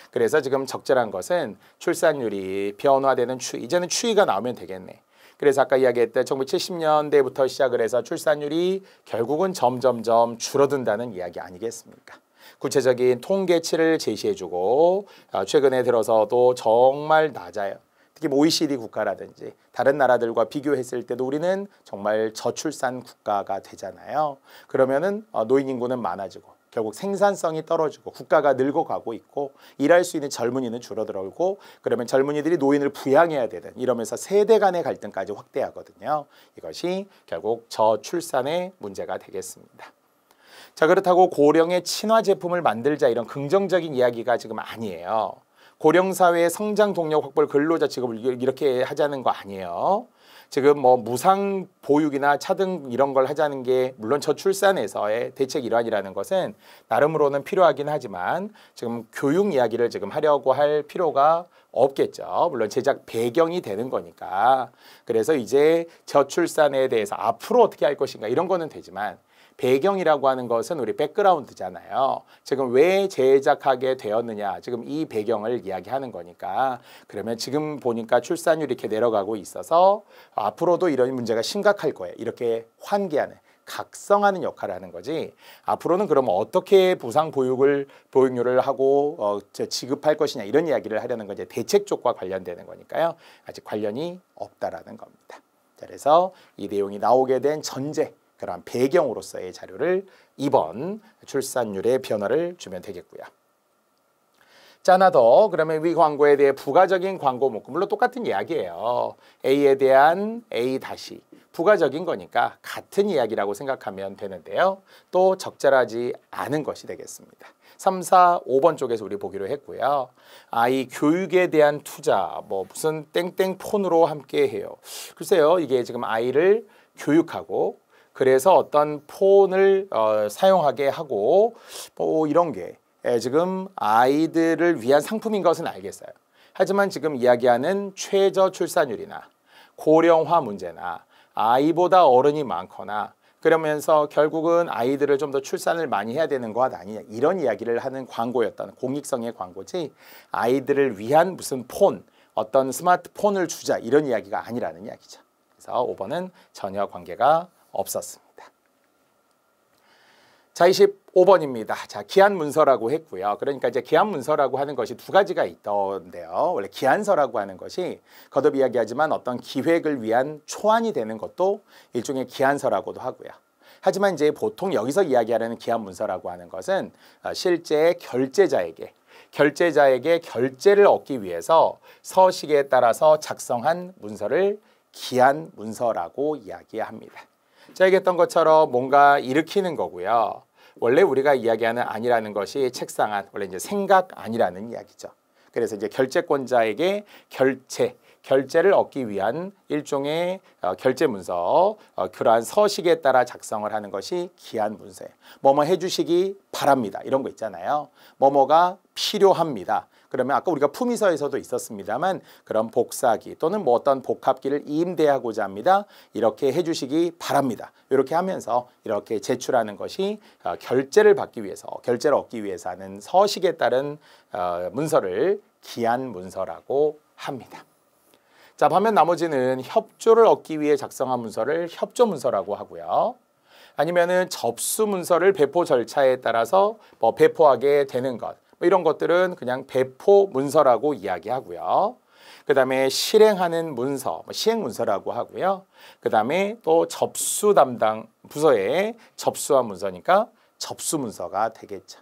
그래서 지금 적절한 것은 출산율이 변화되는 추이, 이제는 추이가 나오면 되겠네. 그래서 아까 이야기했던 1970년대부터 시작을 해서 출산율이 결국은 점점점 줄어든다는 이야기 아니겠습니까? 구체적인 통계치를 제시해주고 최근에 들어서도 정말 낮아요. 특히 OECD 국가라든지 다른 나라들과 비교했을 때도 우리는 정말 저출산 국가가 되잖아요. 그러면은 노인 인구는 많아지고 결국 생산성이 떨어지고 국가가 늙어가고 있고 일할 수 있는 젊은이는 줄어들고 그러면 젊은이들이 노인을 부양해야 되는 이러면서 세대 간의 갈등까지 확대하거든요. 이것이 결국 저출산의 문제가 되겠습니다. 자, 그렇다고 고령의 친화 제품을 만들자 이런 긍정적인 이야기가 지금 아니에요. 고령 사회의 성장 동력 확보를 근로자 직업을 이렇게 하자는 거 아니에요. 지금 뭐 무상 보육이나 차등 이런 걸 하자는 게 물론 저출산에서의 대책 일환이라는 것은 나름으로는 필요하긴 하지만 지금 교육 이야기를 지금 하려고 할 필요가 없겠죠. 물론 제작 배경이 되는 거니까. 그래서 이제 저출산에 대해서 앞으로 어떻게 할 것인가 이런 거는 되지만 배경이라고 하는 것은 우리 백그라운드잖아요. 지금 왜 제작하게 되었느냐. 지금 이 배경을 이야기하는 거니까 그러면 지금 보니까 출산율이 이렇게 내려가고 있어서 앞으로도 이런 문제가 심각할 거예요. 이렇게 환기하는, 각성하는 역할을 하는 거지. 앞으로는 그러면 어떻게 부상 보육률을 하고 지급할 것이냐 이런 이야기를 하려는 건 이제 대책 쪽과 관련되는 거니까요. 아직 관련이 없다라는 겁니다. 그래서 이 내용이 나오게 된 전제 그런 배경으로서의 자료를 2번 출산율의 변화를 주면 되겠고요. 자, 하나 더 그러면 위 광고에 대해 부가적인 광고 문구 물론 똑같은 이야기예요. A에 대한 A 다시 부가적인 거니까 같은 이야기라고 생각하면 되는데요. 또 적절하지 않은 것이 되겠습니다. 3, 4, 5번 쪽에서 우리 보기로 했고요. 아이 교육에 대한 투자 뭐 무슨 땡땡 폰으로 함께 해요. 글쎄요. 이게 지금 아이를 교육하고 그래서 어떤 폰을 사용하게 하고 뭐 이런 게 지금 아이들을 위한 상품인 것은 알겠어요. 하지만 지금 이야기하는 최저 출산율이나 고령화 문제나 아이보다 어른이 많거나 그러면서 결국은 아이들을 좀 더 출산을 많이 해야 되는 것 아니냐 이런 이야기를 하는 광고였던 공익성의 광고지 아이들을 위한 무슨 폰, 어떤 스마트폰을 주자 이런 이야기가 아니라는 이야기죠. 그래서 5번은 전혀 관계가 없었습니다. 자, 25번입니다. 자, 기한문서라고 했고요. 그러니까 이제 기한문서라고 하는 것이 두 가지가 있던데요. 원래 기한서라고 하는 것이 거듭 이야기하지만 어떤 기획을 위한 초안이 되는 것도 일종의 기한서라고도 하고요. 하지만 이제 보통 여기서 이야기하는 기한문서라고 하는 것은 실제 결제자에게 결제를 얻기 위해서 서식에 따라서 작성한 문서를 기한문서라고 이야기합니다. 자, 얘기했던 것처럼 뭔가 일으키는 거고요. 원래 우리가 이야기하는 안이라는 것이 책상 안, 원래 이제 생각 안이라는 이야기죠. 그래서 이제 결제권자에게 결제를 얻기 위한 일종의 결제 문서, 그러한 서식에 따라 작성을 하는 것이 기한 문서예요. 뭐뭐 해주시기 바랍니다. 이런 거 있잖아요. 뭐뭐가 필요합니다. 그러면 아까 우리가 품위서에서도 있었습니다만 그런 복사기 또는 뭐 어떤 복합기를 임대하고자 합니다. 이렇게 해주시기 바랍니다. 이렇게 하면서 이렇게 제출하는 것이 결제를 받기 위해서, 결제를 얻기 위해서 하는 서식에 따른 문서를 기한 문서라고 합니다. 자, 반면 나머지는 협조를 얻기 위해 작성한 문서를 협조 문서라고 하고요. 아니면은 접수 문서를 배포 절차에 따라서 뭐 배포하게 되는 것, 뭐 이런 것들은 그냥 배포 문서라고 이야기하고요. 그 다음에 실행하는 문서, 시행 문서라고 하고요. 그 다음에 또 접수 담당 부서에 접수한 문서니까 접수 문서가 되겠죠.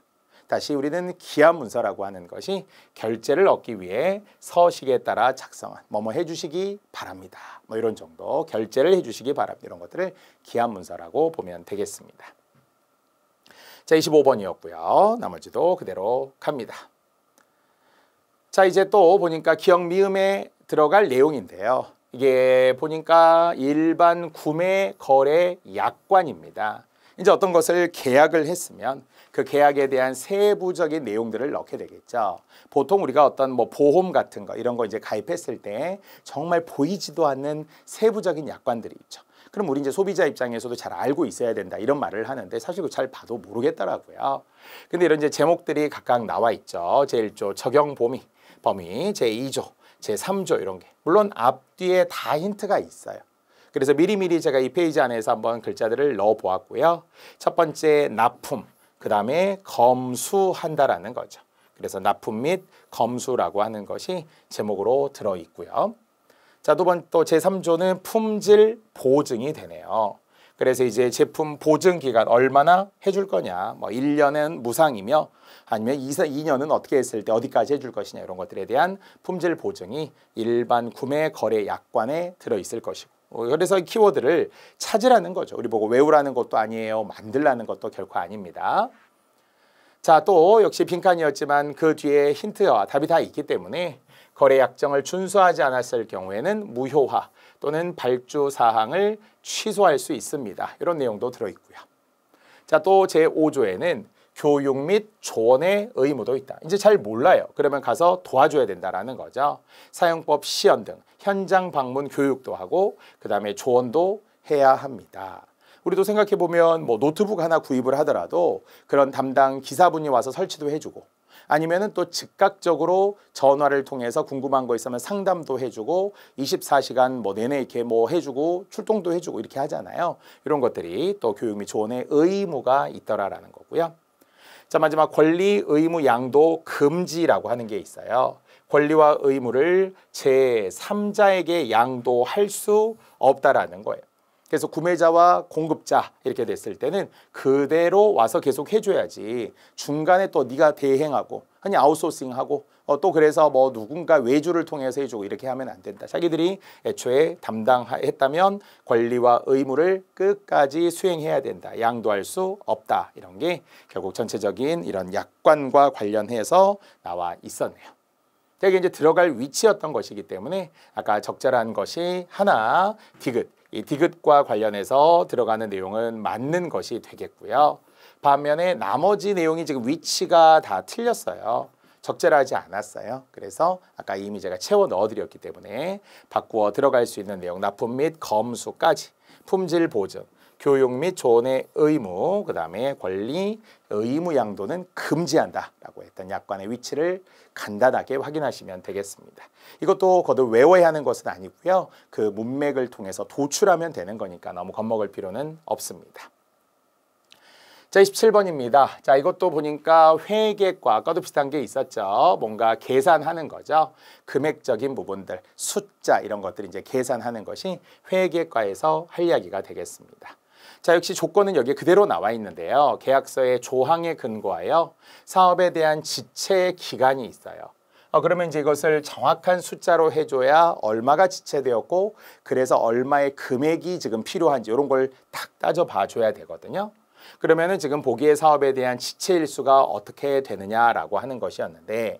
다시 우리는 기한 문서라고 하는 것이 결제를 얻기 위해 서식에 따라 작성한 뭐뭐 해주시기 바랍니다. 뭐 이런 정도 결제를 해주시기 바랍니다. 이런 것들을 기한 문서라고 보면 되겠습니다. 자, 25번이었고요. 나머지도 그대로 갑니다. 자, 이제 또 보니까 기역 미음에 들어갈 내용인데요. 이게 보니까 일반 구매 거래 약관입니다. 이제 어떤 것을 계약을 했으면 그 계약에 대한 세부적인 내용들을 넣게 되겠죠. 보통 우리가 어떤 뭐 보험 같은 거 이런 거 이제 가입했을 때 정말 보이지도 않는 세부적인 약관들이 있죠. 그럼 우리 이제 소비자 입장에서도 잘 알고 있어야 된다 이런 말을 하는데 사실 잘 봐도 모르겠더라고요. 근데 이런 이제 제목들이 각각 나와 있죠. 제1조 적용 범위, 제2조, 제3조 이런 게. 물론 앞뒤에 다 힌트가 있어요. 그래서 미리미리 제가 이 페이지 안에서 한번 글자들을 넣어 보았고요. 첫 번째 납품, 그 다음에 검수한다라는 거죠. 그래서 납품 및 검수라고 하는 것이 제목으로 들어있고요. 자, 두 번 또 제3조는 품질 보증이 되네요. 그래서 이제 제품 보증 기간 얼마나 해줄 거냐, 뭐 1년은 무상이며 아니면 2년은 어떻게 했을 때 어디까지 해줄 것이냐 이런 것들에 대한 품질 보증이 일반 구매 거래 약관에 들어있을 것이고 그래서 이 키워드를 찾으라는 거죠. 우리 보고 외우라는 것도 아니에요. 만들라는 것도 결코 아닙니다. 자, 또 역시 빈칸이었지만 그 뒤에 힌트와 답이 다 있기 때문에 거래 약정을 준수하지 않았을 경우에는 무효화 또는 발주 사항을 취소할 수 있습니다. 이런 내용도 들어있고요. 자, 또 제5조에는 교육 및 조언의 의무도 있다. 이제 잘 몰라요. 그러면 가서 도와줘야 된다라는 거죠. 사용법 시연 등 현장 방문 교육도 하고 그 다음에 조언도 해야 합니다. 우리도 생각해보면 뭐 노트북 하나 구입을 하더라도 그런 담당 기사분이 와서 설치도 해주고 아니면은 또 즉각적으로 전화를 통해서 궁금한 거 있으면 상담도 해주고 24시간 뭐 내내 이렇게 뭐 해주고 출동도 해주고 이렇게 하잖아요. 이런 것들이 또 교육 및 조언의 의무가 있더라라는 거고요. 자, 마지막 권리, 의무, 양도, 금지라고 하는 게 있어요. 권리와 의무를 제3자에게 양도할 수 없다라는 거예요. 그래서 구매자와 공급자 이렇게 됐을 때는 그대로 와서 계속 해줘야지 중간에 또 네가 대행하고 아니 아웃소싱하고 또 그래서 뭐 누군가 외주를 통해서 해주고 이렇게 하면 안 된다. 자기들이 애초에 담당했다면 권리와 의무를 끝까지 수행해야 된다. 양도할 수 없다. 이런 게 결국 전체적인 이런 약관과 관련해서 나와 있었네요. 이게 이제 들어갈 위치였던 것이기 때문에 아까 적절한 것이 하나 디귿. 이 디귿과 관련해서 들어가는 내용은 맞는 것이 되겠고요. 반면에 나머지 내용이 지금 위치가 다 틀렸어요. 적절하지 않았어요. 그래서 아까 이미 제가 채워 넣어드렸기 때문에 바꾸어 들어갈 수 있는 내용, 납품 및 검수까지 품질 보증, 교육 및 조언의 의무, 그 다음에 권리, 의무 양도는 금지한다라고 했던 약관의 위치를 간단하게 확인하시면 되겠습니다. 이것도 거듭 외워야 하는 것은 아니고요. 그 문맥을 통해서 도출하면 되는 거니까 너무 겁먹을 필요는 없습니다. 자, 27번입니다. 자, 이것도 보니까 회계과 아까도 비슷한 게 있었죠. 뭔가 계산하는 거죠. 금액적인 부분들, 숫자 이런 것들 이제 계산하는 것이 회계과에서 할 이야기가 되겠습니다. 자, 역시 조건은 여기에 그대로 나와 있는데요. 계약서의 조항에 근거하여 사업에 대한 지체 기간이 있어요. 그러면 이제 이것을 정확한 숫자로 해줘야 얼마가 지체되었고 그래서 얼마의 금액이 지금 필요한지 이런 걸 딱 따져봐 줘야 되거든요. 그러면은 지금 보기의 사업에 대한 지체일수가 어떻게 되느냐라고 하는 것이었는데,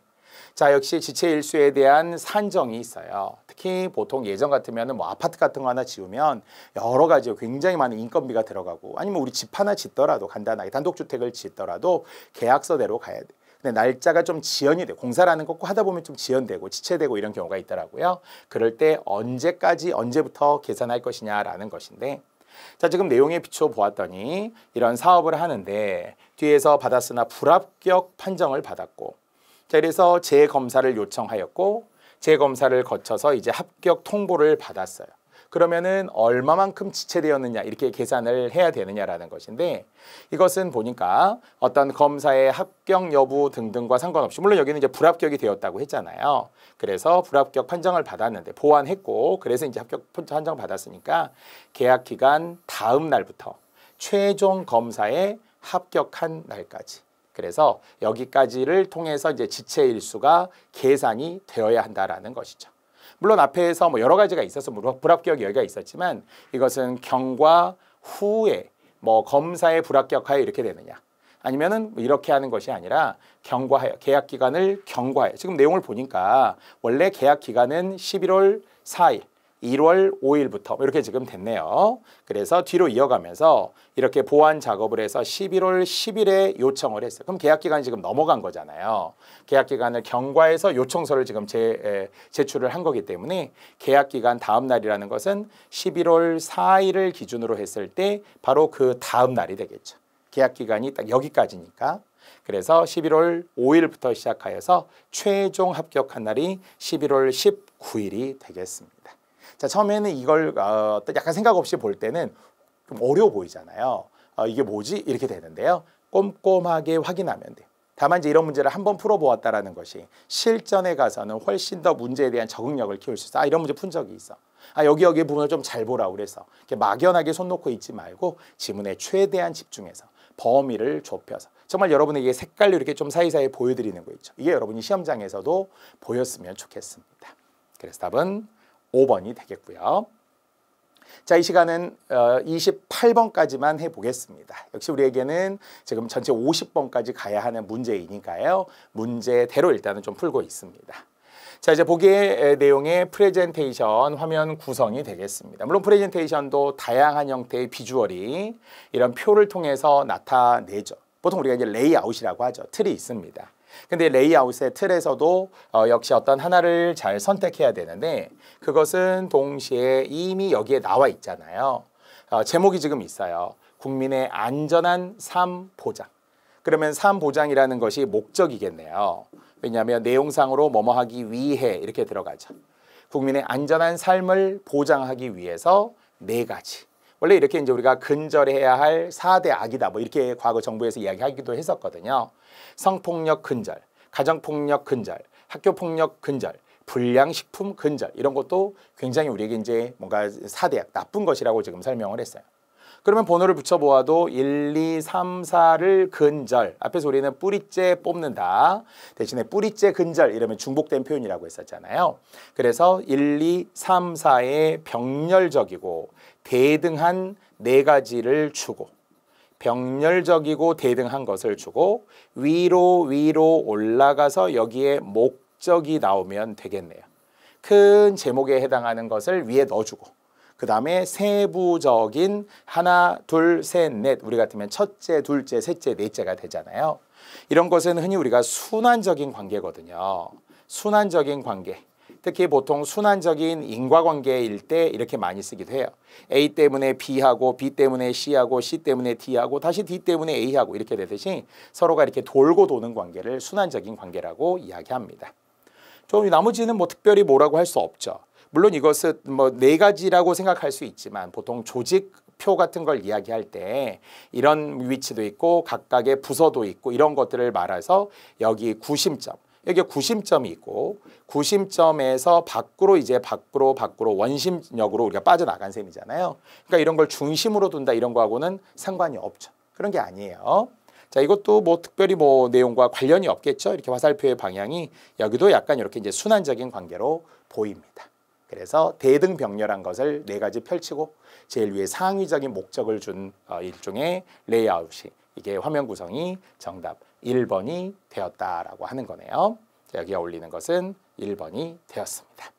자, 역시 지체일수에 대한 산정이 있어요. 특히 보통 예전 같으면은 뭐 아파트 같은 거 하나 지으면 여러 가지 굉장히 많은 인건비가 들어가고, 아니면 우리 집 하나 짓더라도 간단하게 단독주택을 짓더라도 계약서대로 가야 돼. 근데 날짜가 좀 지연이 돼. 공사라는 거 꼭 하다 보면 좀 지연되고 지체되고 이런 경우가 있더라고요. 그럴 때 언제부터 계산할 것이냐라는 것인데, 자, 지금 내용에 비춰 보았더니 이런 사업을 하는데 뒤에서 받았으나 불합격 판정을 받았고, 자, 그래서 재검사를 요청하였고 재검사를 거쳐서 이제 합격 통보를 받았어요. 그러면은 얼마만큼 지체되었느냐 이렇게 계산을 해야 되느냐라는 것인데, 이것은 보니까 어떤 검사의 합격 여부 등등과 상관없이, 물론 여기는 이제 불합격이 되었다고 했잖아요. 그래서 불합격 판정을 받았는데 보완했고, 그래서 이제 합격 판정 받았으니까 계약 기간 다음 날부터 최종 검사에 합격한 날까지, 그래서 여기까지를 통해서 이제 지체일수가 계산이 되어야 한다라는 것이죠. 물론 앞에서 뭐 여러 가지가 있어서 불합격 여기가 있었지만, 이것은 경과 후에 뭐 검사의 불합격하여 이렇게 되느냐, 아니면은 이렇게 하는 것이 아니라 경과하여, 계약 기간을 경과하여. 지금 내용을 보니까 원래 계약 기간은 11월 4일, 1월 5일부터 이렇게 지금 됐네요. 그래서 뒤로 이어가면서 이렇게 보완 작업을 해서 11월 10일에 요청을 했어요. 그럼 계약 기간이 지금 넘어간 거잖아요. 계약 기간을 경과해서 요청서를 지금 제출을 한 거기 때문에 계약 기간 다음 날이라는 것은 11월 4일을 기준으로 했을 때 바로 그 다음 날이 되겠죠. 계약 기간이 딱 여기까지니까. 그래서 11월 5일부터 시작하여서 최종 합격한 날이 11월 19일이 되겠습니다. 자, 처음에는 이걸 약간 생각 없이 볼 때는 좀 어려워 보이잖아요. 이게 뭐지? 이렇게 되는데요. 꼼꼼하게 확인하면 돼요. 다만 이제 이런 문제를 한번 풀어보았다라는 것이 실전에 가서는 훨씬 더 문제에 대한 적응력을 키울 수 있어. 이런 문제 푼 적이 있어. 여기 부분을 좀 잘 보라고 그래서 이렇게 막연하게 손 놓고 있지 말고 지문에 최대한 집중해서 범위를 좁혀서 정말 여러분에게 색깔로 이렇게 좀 사이사이 보여드리는 거 있죠. 이게 여러분이 시험장에서도 보였으면 좋겠습니다. 그래서 답은 5번이 되겠고요. 자, 이 시간은 28번까지만 해보겠습니다. 역시 우리에게는 지금 전체 50번까지 가야 하는 문제이니까요. 문제대로 일단은 좀 풀고 있습니다. 자, 이제 보기의 내용의 프레젠테이션 화면 구성이 되겠습니다. 물론 프레젠테이션도 다양한 형태의 비주얼이 이런 표를 통해서 나타내죠. 보통 우리가 이제 레이아웃이라고 하죠. 틀이 있습니다. 근데 레이아웃의 틀에서도 역시 어떤 하나를 잘 선택해야 되는데, 그것은 동시에 이미 여기에 나와 있잖아요. 제목이 지금 있어요. 국민의 안전한 삶 보장. 그러면 삶 보장이라는 것이 목적이겠네요. 왜냐하면 내용상으로 뭐뭐 하기 위해 이렇게 들어가죠. 국민의 안전한 삶을 보장하기 위해서 4가지. 원래 이렇게 이제 우리가 근절해야 할 4대 악이다, 뭐 이렇게 과거 정부에서 이야기하기도 했었거든요. 성폭력 근절, 가정폭력 근절, 학교폭력 근절, 불량식품 근절, 이런 것도 굉장히 우리에게 이제 뭔가 4대 악, 나쁜 것이라고 지금 설명을 했어요. 그러면 번호를 붙여보아도 1, 2, 3, 4를 근절, 앞에서 우리는 뿌리째 뽑는다, 대신에 뿌리째 근절 이러면 중복된 표현이라고 했었잖아요. 그래서 1, 2, 3, 4의 병렬적이고 대등한 4가지를 주고, 병렬적이고 대등한 것을 주고 위로 올라가서 여기에 목적이 나오면 되겠네요. 큰 제목에 해당하는 것을 위에 넣어주고, 그 다음에 세부적인 하나, 둘, 셋, 넷, 우리 같으면 첫째, 둘째, 셋째, 넷째가 되잖아요. 이런 것은 흔히 우리가 순환적인 관계거든요. 순환적인 관계. 특히 보통 순환적인 인과관계일 때 이렇게 많이 쓰기도 해요. A 때문에 B하고 B 때문에 C하고 C 때문에 D하고 다시 D 때문에 A하고 이렇게 되듯이 서로가 이렇게 돌고 도는 관계를 순환적인 관계라고 이야기합니다. 좀 나머지는 뭐 특별히 뭐라고 할 수 없죠. 물론 이것은 뭐 네 가지라고 생각할 수 있지만 보통 조직표 같은 걸 이야기할 때 이런 위치도 있고 각각의 부서도 있고 이런 것들을 말해서 여기 구심점, 여기 구심점이 있고 구심점에서 밖으로 이제 밖으로 원심력으로 우리가 빠져나간 셈이잖아요. 그러니까 이런 걸 중심으로 둔다 이런 거하고는 상관이 없죠. 그런 게 아니에요. 자, 이것도 뭐 특별히 뭐 내용과 관련이 없겠죠. 이렇게 화살표의 방향이 여기도 약간 이렇게 이제 순환적인 관계로 보입니다. 그래서 대등병렬한 것을 네 가지 펼치고 제일 위에 상위적인 목적을 준 일종의 레이아웃이 이게 화면 구성이 정답 1번이 되었다라고 하는 거네요. 자, 여기에 올리는 것은 1번이 되었습니다.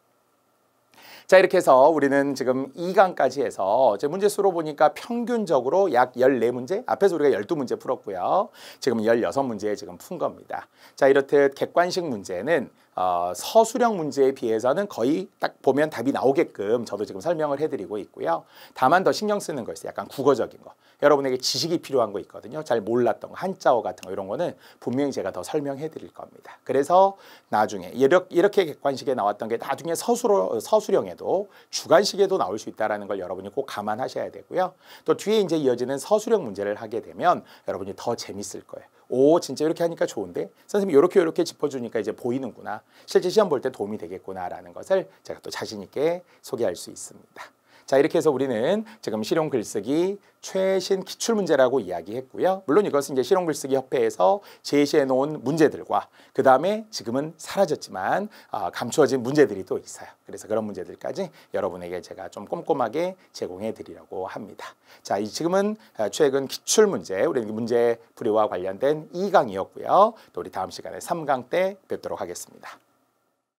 자, 이렇게 해서 우리는 지금 2강까지 해서 제 문제수로 보니까 평균적으로 약 14문제, 앞에서 우리가 12문제 풀었고요. 지금 16문제 지금 푼 겁니다. 자, 이렇듯 객관식 문제는 서술형 문제에 비해서는 거의 딱 보면 답이 나오게끔 저도 지금 설명을 해드리고 있고요. 다만 더 신경 쓰는 거 있어요. 약간 국어적인 거. 여러분에게 지식이 필요한 거 있거든요. 잘 몰랐던 거, 한자어 같은 거 이런 거는 분명히 제가 더 설명해 드릴 겁니다. 그래서 나중에 이렇게 객관식에 나왔던 게 나중에 서술형에도 주관식에도 나올 수 있다는 걸 여러분이 꼭 감안하셔야 되고요. 또 뒤에 이제 이어지는 서술형 문제를 하게 되면 여러분이 더 재밌을 거예요. 오, 진짜 이렇게 하니까 좋은데 선생님이 이렇게 짚어주니까 이제 보이는구나. 실제 시험 볼 때 도움이 되겠구나라는 것을 제가 또 자신 있게 소개할 수 있습니다. 자, 이렇게 해서 우리는 지금 실용 글쓰기 최신 기출문제라고 이야기했고요. 물론 이것은 이제 실용 글쓰기 협회에서 제시해 놓은 문제들과 그 다음에 지금은 사라졌지만 감추어진 문제들이 또 있어요. 그래서 그런 문제들까지 여러분에게 제가 좀 꼼꼼하게 제공해 드리려고 합니다. 자, 지금은 최근 기출문제, 우리 문제풀이와 관련된 2강이었고요. 또 우리 다음 시간에 3강 때 뵙도록 하겠습니다.